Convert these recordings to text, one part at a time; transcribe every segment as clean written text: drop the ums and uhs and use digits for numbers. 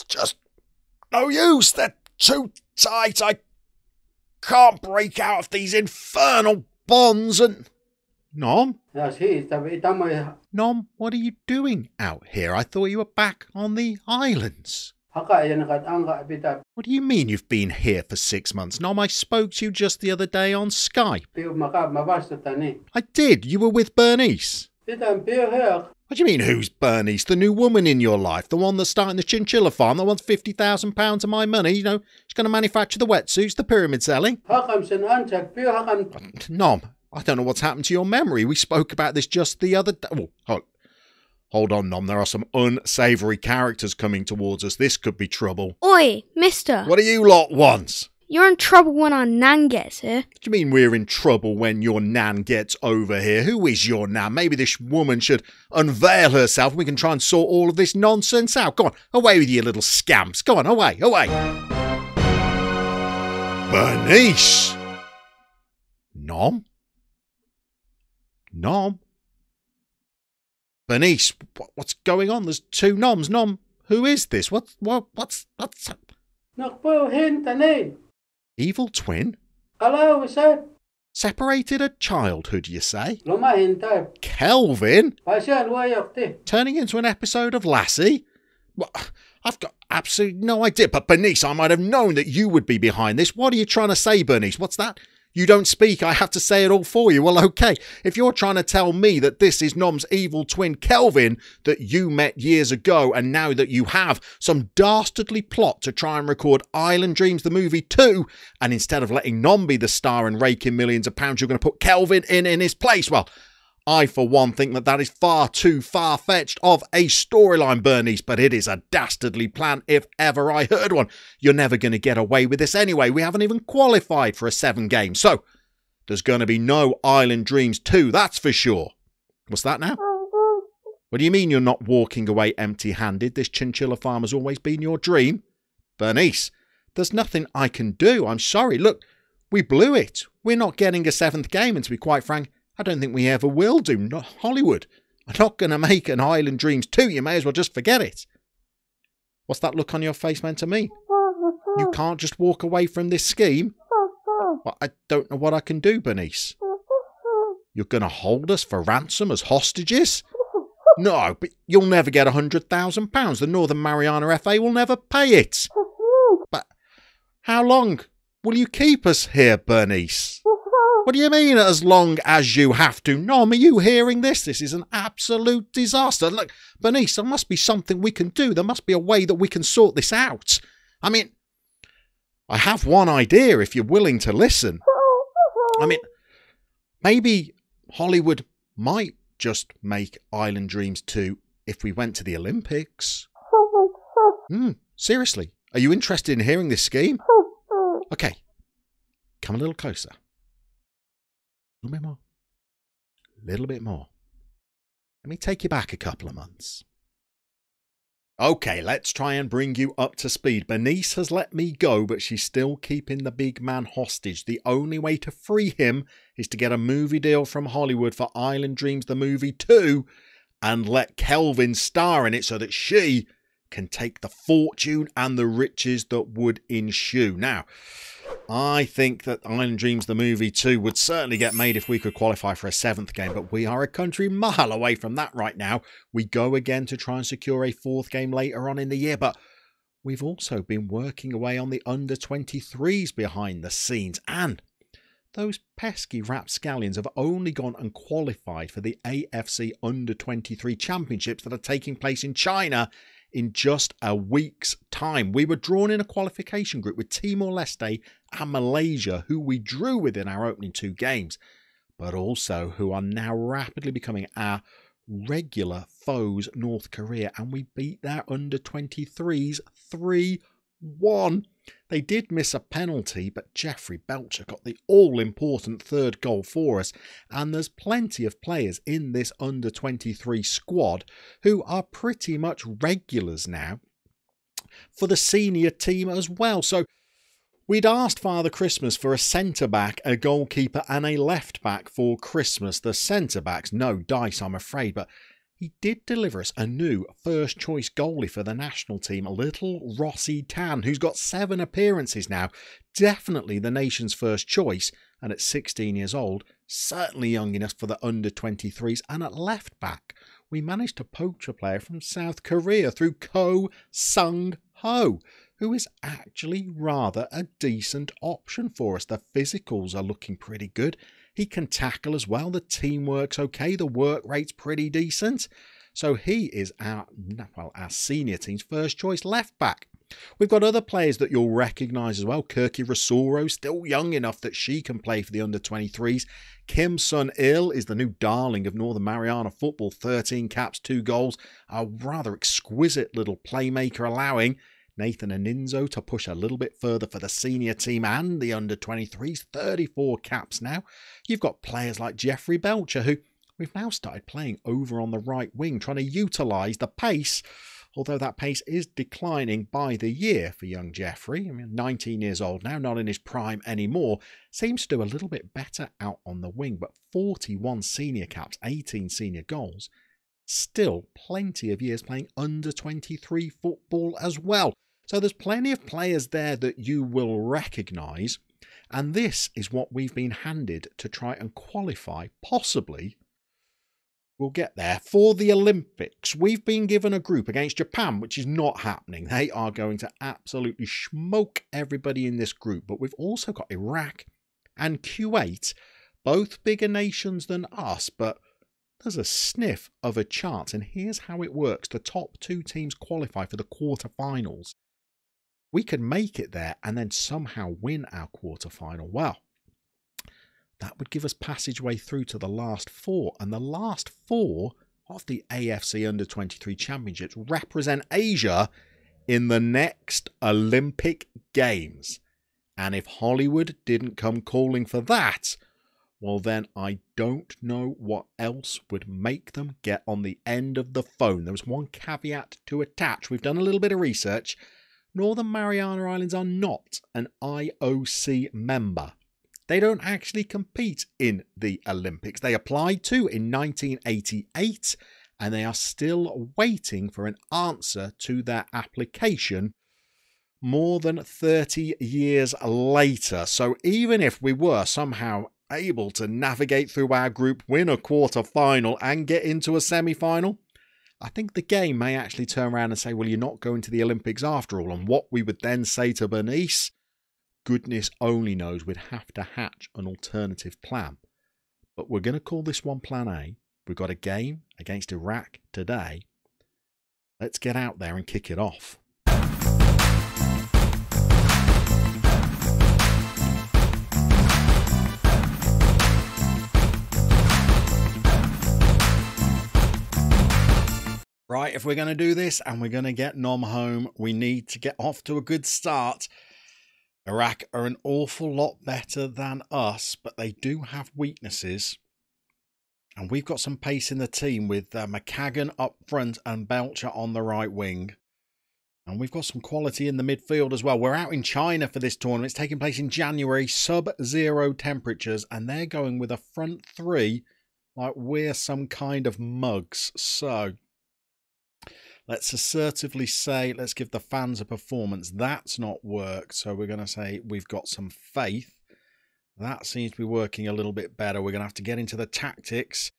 It's just no use. They're too tight. I can't break out of these infernal bonds and... Nom? Nom, what are you doing out here? I thought you were back on the islands. What do you mean you've been here for 6 months? Nom, I spoke to you just the other day on Skype. I did. You were with Bernice. What do you mean, who's Bernice? The new woman in your life? The one that's starting the chinchilla farm that wants £50,000 of my money? You know, she's going to manufacture the wetsuits, the pyramid selling? Nom, I don't know what's happened to your memory. We spoke about this just the other day. Oh, hold on, Nom. There are some unsavoury characters coming towards us. This could be trouble. Oi, mister. What do you lot want? You're in trouble when our nan gets here. What do you mean we're in trouble when your nan gets over here? Who is your nan? Maybe this woman should unveil herself and we can try and sort all of this nonsense out. Go on, away with you little scamps. Go on, away, away. Bernice! Nom? Nom? Bernice, what's going on? There's two Noms. Nom, who is this? What's... Evil twin? Separated at childhood, you say? Kelvin? Turning into an episode of Lassie? Well, I've got absolutely no idea. But Bernice, I might have known that you would be behind this. What are you trying to say, Bernice? What's that? You don't speak, I have to say it all for you. Well, okay, if you're trying to tell me that this is Nom's evil twin Kelvin that you met years ago and now that you have some dastardly plot to try and record Island Dreams the movie 2 and instead of letting Nom be the star and rake in millions of pounds, you're going to put Kelvin in his place. Well, I, for one, think that is far too far-fetched of a storyline, Bernice, but it is a dastardly plan if ever I heard one. You're never going to get away with this anyway. We haven't even qualified for a 7 game, so there's going to be no Island Dreams 2, that's for sure. What's that now? What do you mean you're not walking away empty-handed? This chinchilla farm has always been your dream. Bernice, there's nothing I can do. I'm sorry. Look, we blew it. We're not getting a 7th game, and to be quite frank, I don't think we ever will do. Not Hollywood are not going to make an Island Dreams 2. You may as well just forget it. What's that look on your face meant to mean? You can't just walk away from this scheme? Well, I don't know what I can do, Bernice. You're going to hold us for ransom as hostages? No, but you'll never get £100,000. The Northern Mariana FA will never pay it. But how long will you keep us here, Bernice? What do you mean, as long as you have to? Nom, are you hearing this? This is an absolute disaster. Look, Bernice, there must be something we can do. There must be a way that we can sort this out. I mean, I have one idea if you're willing to listen. I mean, maybe Hollywood might just make Island Dreams 2 if we went to the Olympics. Seriously, are you interested in hearing this scheme? Okay, come a little closer. A little bit more. A little bit more. Let me take you back a couple of months. Okay, let's try and bring you up to speed. Bernice has let me go, but she's still keeping the big man hostage. The only way to free him is to get a movie deal from Hollywood for Island Dreams the movie 2 and let Kelvin star in it so that she can take the fortune and the riches that would ensue. Now, I think that Island Dreams the movie 2 would certainly get made if we could qualify for a 7th game, but we are a country mile away from that right now. We go again to try and secure a 4th game later on in the year, but we've also been working away on the under-23s behind the scenes, and those pesky rapscallions have only gone and qualified for the AFC Under-23 Championships that are taking place in China in just a week's time. We were drawn in a qualification group with Timor-Leste and Malaysia, who we drew with in our opening 2 games, but also who are now rapidly becoming our regular foes, North Korea, and we beat their under-23s 3-1. They did miss a penalty, but Jeffrey Belcher got the all-important 3rd goal for us, and there's plenty of players in this under-23 squad who are pretty much regulars now for the senior team as well. So we'd asked Father Christmas for a centre-back, a goalkeeper and a left-back for Christmas. The centre-backs, no dice I'm afraid, but he did deliver us a new first-choice goalie for the national team, little Rossi Tan, who's got 7 appearances now. Definitely the nation's first choice, and at 16 years old, certainly young enough for the under-23s. And at left-back, we managed to poach a player from South Korea through Ko Sung-ho, who is actually rather a decent option for us. The physicals are looking pretty good. He can tackle as well. The teamwork's okay. The work rate's pretty decent. So he is our senior team's first choice left back. We've got other players that you'll recognise as well. Kirky Rasuro, still young enough that she can play for the under-23s. Kim Sun-il is the new darling of Northern Mariana football. 13 caps, 2 goals. A rather exquisite little playmaker, allowing Nathan Aninzo to push a little bit further for the senior team and the under-23s. 34 caps now. You've got players like Jeffrey Belcher, who we've now started playing over on the right wing, trying to utilise the pace, although that pace is declining by the year for young Jeffrey. I mean, 19 years old now, not in his prime anymore. Seems to do a little bit better out on the wing, but 41 senior caps, 18 senior goals. Still plenty of years playing under-23 football as well. So there's plenty of players there that you will recognise, and this is what we've been handed to try and qualify, possibly, we'll get there, for the Olympics. We've been given a group against Japan, which is not happening. They are going to absolutely smoke everybody in this group, but we've also got Iraq and Kuwait, both bigger nations than us, but there's a sniff of a chance, and here's how it works. The top 2 teams qualify for the quarterfinals. We could make it there and then somehow win our quarterfinal. Well, that would give us passageway through to the last 4, and the last 4 of the AFC Under-23 Championships represent Asia in the next Olympic Games. And if Hollywood didn't come calling for that, well then I don't know what else would make them get on the end of the phone. There was one caveat to attach. We've done a little bit of research. Northern Mariana Islands are not an IOC member. They don't actually compete in the Olympics. They applied to in 1988, and they are still waiting for an answer to their application more than 30 years later. So even if we were somehow able to navigate through our group, win a quarter-final and get into a semi-final, I think the game may actually turn around and say, well, you're not going to the Olympics after all. And what we would then say to Bernice, goodness only knows, we'd have to hatch an alternative plan. But we're going to call this one Plan A. We've got a game against Iraq today. Let's get out there and kick it off. Right, if we're going to do this and we're going to get Nom home, we need to get off to a good start. Iraq are an awful lot better than us, but they do have weaknesses. And we've got some pace in the team with McCagan up front and Belcher on the right wing. And we've got some quality in the midfield as well. We're out in China for this tournament. It's taking place in January, sub-zero temperatures, and they're going with a front 3 like we're some kind of mugs. So let's assertively say, let's give the fans a performance. That's not worked. So we're going to say we've got some faith. That seems to be working a little bit better. We're going to have to get into the tactics.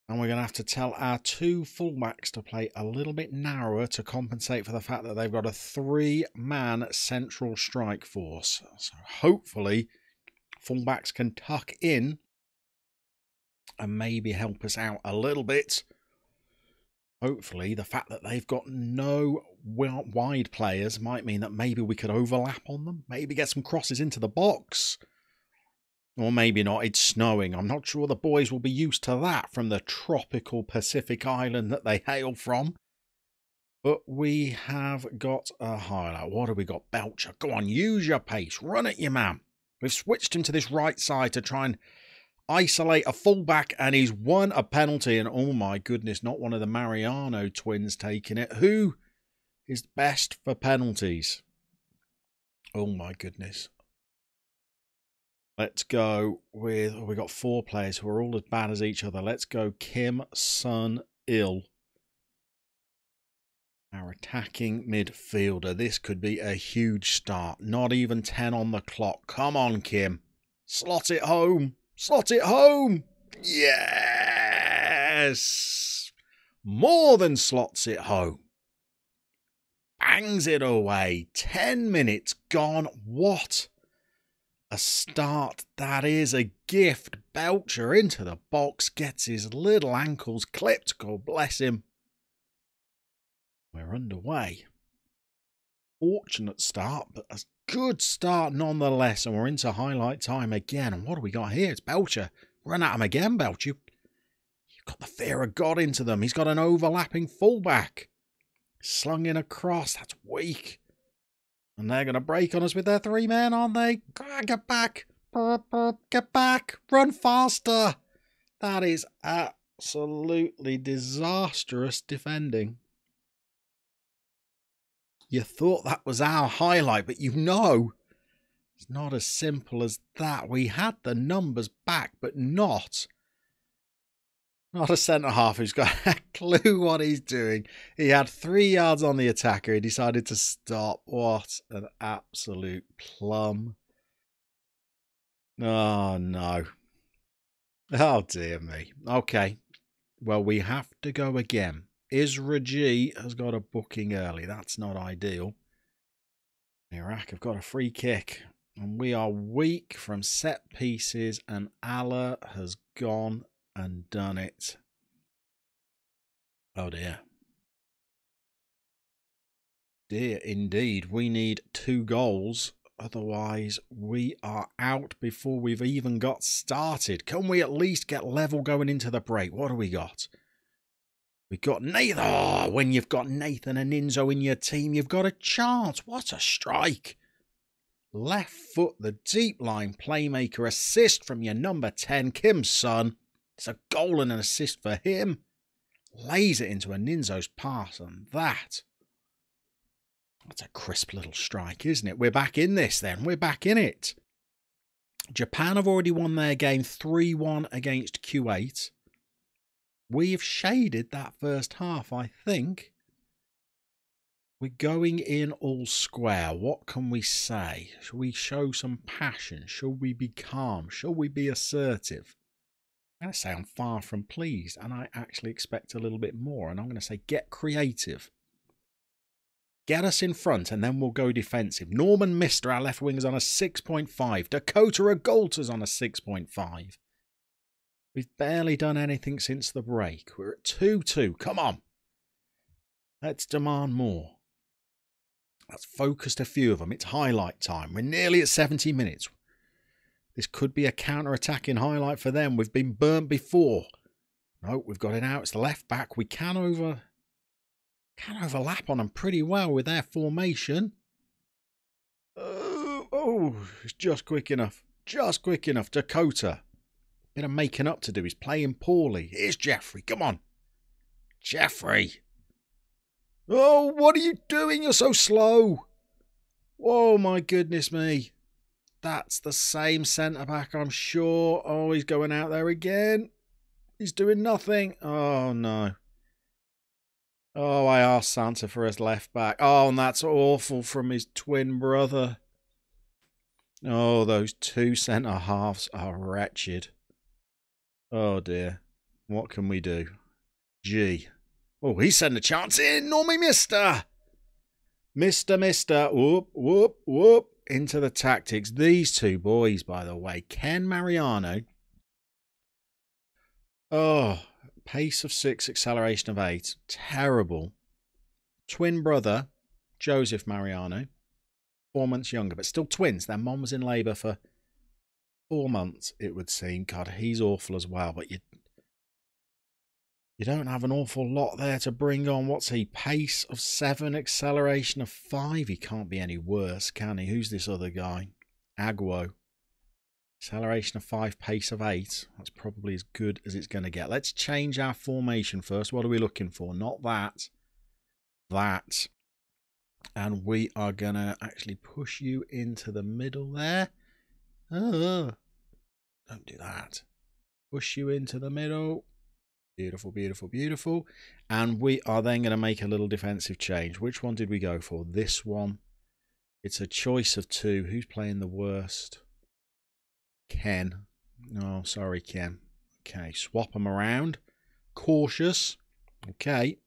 And we're going to have to tell our 2 fullbacks to play a little bit narrower to compensate for the fact that they've got a 3-man central strike force. So hopefully fullbacks can tuck in and maybe help us out a little bit. Hopefully, the fact that they've got no wide players might mean that maybe we could overlap on them. Maybe get some crosses into the box. Or maybe not. It's snowing. I'm not sure the boys will be used to that from the tropical Pacific island that they hail from. But we have got a highlight. What have we got? Belcher. Go on, use your pace. Run at you, man. We've switched him to this right side to try and isolate a fullback, and he's won a penalty. And oh my goodness, not one of the Mariano twins taking it. Who is best for penalties? Oh my goodness. Let's go with... Oh, we got 4 players who are all as bad as each other. Let's go Kim, Sun, Il. Our attacking midfielder. This could be a huge start. Not even 10 on the clock. Come on, Kim. Slot it home. Slot it home. Yes. More than slots it home. Bangs it away. 10 minutes gone. What a start that is. A gift. Belcher into the box. Gets his little ankles clipped. God bless him. We're underway. Fortunate start, but a good start nonetheless. And we're into highlight time again. And what do we got here? It's Belcher. Run at him again, Belcher. You've got the fear of God into them. He's got an overlapping fullback. Slung in across. That's weak. And they're going to break on us with their 3 men, aren't they? Get back. Get back. Run faster. That is absolutely disastrous defending. You thought that was our highlight, but you know it's not as simple as that. We had the numbers back, but not a centre-half who's got a clue what he's doing. He had 3 yards on the attacker. He decided to stop. What an absolute plum. Oh, no. Oh, dear me. Okay. Well, we have to go again. Isra G has got a booking early. That's not ideal. Iraq have got a free kick. And we are weak from set pieces. And Allah has gone and done it. Oh dear. Dear indeed. We need 2 goals. Otherwise, we are out before we've even got started. Can we at least get level going into the break? What do we got? We've got Nathan. Oh, when you've got Nathan and Inzo in your team, you've got a chance. What a strike. Left foot, the deep line playmaker. Assist from your number 10, Kim's son. It's a goal and an assist for him. Lays it into a Ninzo's pass, and that's a crisp little strike, isn't it? We're back in this then. We're back in it. Japan have already won their game 3-1 against Kuwait. We've shaded that first half, I think. We're going in all square. What can we say? Shall we show some passion? Shall we be calm? Shall we be assertive? I'm going to say I'm far from pleased, and I actually expect a little bit more. And I'm going to say get creative. Get us in front, and then we'll go defensive. Norman Mister, our left winger's on a 6.5. Dakota Agolta's on a 6.5. We've barely done anything since the break. We're at 2-2. Come on. Let's demand more. Let's focus a few of them. It's highlight time. We're nearly at 70 minutes. This could be a counter-attacking highlight for them. We've been burnt before. No, we've got it out. It's the left back. We can overlap on them pretty well with their formation. Oh, it's just quick enough. Just quick enough. Dakota. Bit of making up to do. He's playing poorly. Here's Jeffrey. Come on. Jeffrey. Oh, what are you doing? You're so slow. Oh, my goodness me. That's the same centre-back, I'm sure. Oh, he's going out there again. He's doing nothing. Oh, no. Oh, I asked Santa for his left-back. Oh, and that's awful from his twin brother. Oh, those 2 centre-halves are wretched. Oh dear. What can we do? G. Oh, he's sending a chance in. Normally, Mister. Mister. Whoop, whoop, whoop. Into the tactics. These 2 boys, by the way. Ken Mariano. Oh, pace of 6, acceleration of 8. Terrible. Twin brother, Joseph Mariano. 4 months younger, but still twins. Their mom was in labour for 4 months, it would seem. God, he's awful as well, but you don't have an awful lot there to bring on. What's he? Pace of 7, acceleration of 5. He can't be any worse, can he? Who's this other guy? Agwo. Acceleration of 5, pace of 8. That's probably as good as it's going to get. Let's change our formation first. What are we looking for? Not that. That. And we are going to actually push you into the middle there. Oh. Don't do that. Push you into the middle. Beautiful, beautiful, beautiful. And we are then going to make a little defensive change. Which one did we go for? This one. It's a choice of two. Who's playing the worst? Ken. Oh, sorry, Ken. Okay, swap them around. Cautious. Okay.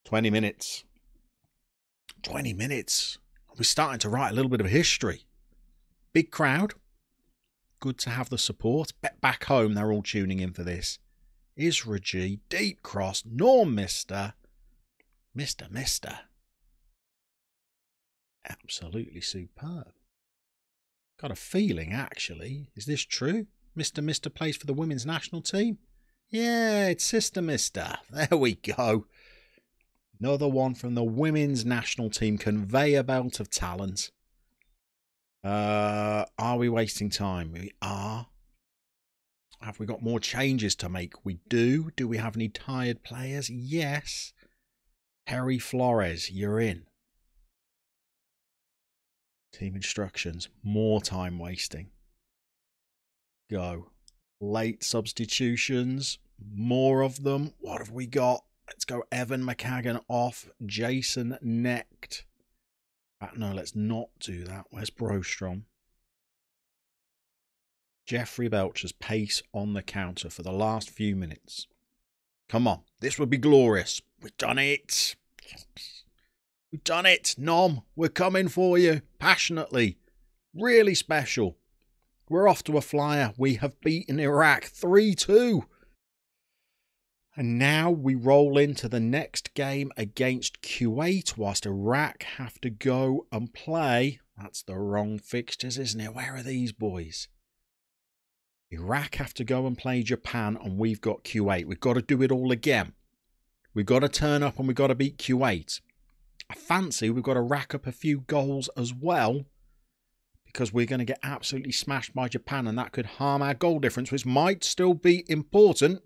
20 minutes. 20 minutes. We're starting to write a little bit of history. Big crowd. Good to have the support. Back home, they're all tuning in for this. Isra G, deep cross, Norm Mister. Mister. Absolutely superb. Got a feeling, actually. Is this true? Mister plays for the women's national team? Yeah, it's Sister Mister. There we go. Another one from the women's national team. Conveyor belt of talent. Are we wasting time? We are. Have we got more changes to make? We do. Do we have any tired players? Yes. Harry Flores, you're in. Team instructions. More time wasting. Go. Late substitutions. More of them. What have we got? Let's go Evan McCagan off. Jason Necht. No, let's not do that. Where's Brostrom? Jeffrey Belcher's pace on the counter for the last few minutes. Come on. This would be glorious. We've done it. We've done it. Nom, we're coming for you. Passionately. Really special. We're off to a flyer. We have beaten Iraq 3-2. And now we roll into the next game against Kuwait, whilst Iraq have to go and play. That's the wrong fixtures, isn't it? Where are these boys? Iraq have to go and play Japan, and we've got Kuwait. We've got to do it all again. We've got to turn up and we've got to beat Kuwait. I fancy we've got to rack up a few goals as well, because we're going to get absolutely smashed by Japan, and that could harm our goal difference, which might still be important.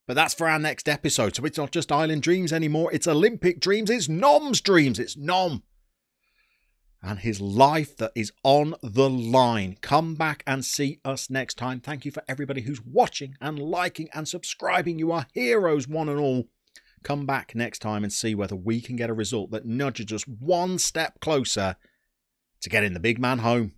But that's for our next episode. So it's not just Island Dreams anymore. It's Olympic Dreams. It's Nom's Dreams. It's Nom. And his life that is on the line. Come back and see us next time. Thank you for everybody who's watching and liking and subscribing. You are heroes, one and all. Come back next time and see whether we can get a result that nudges us one step closer to getting the big man home.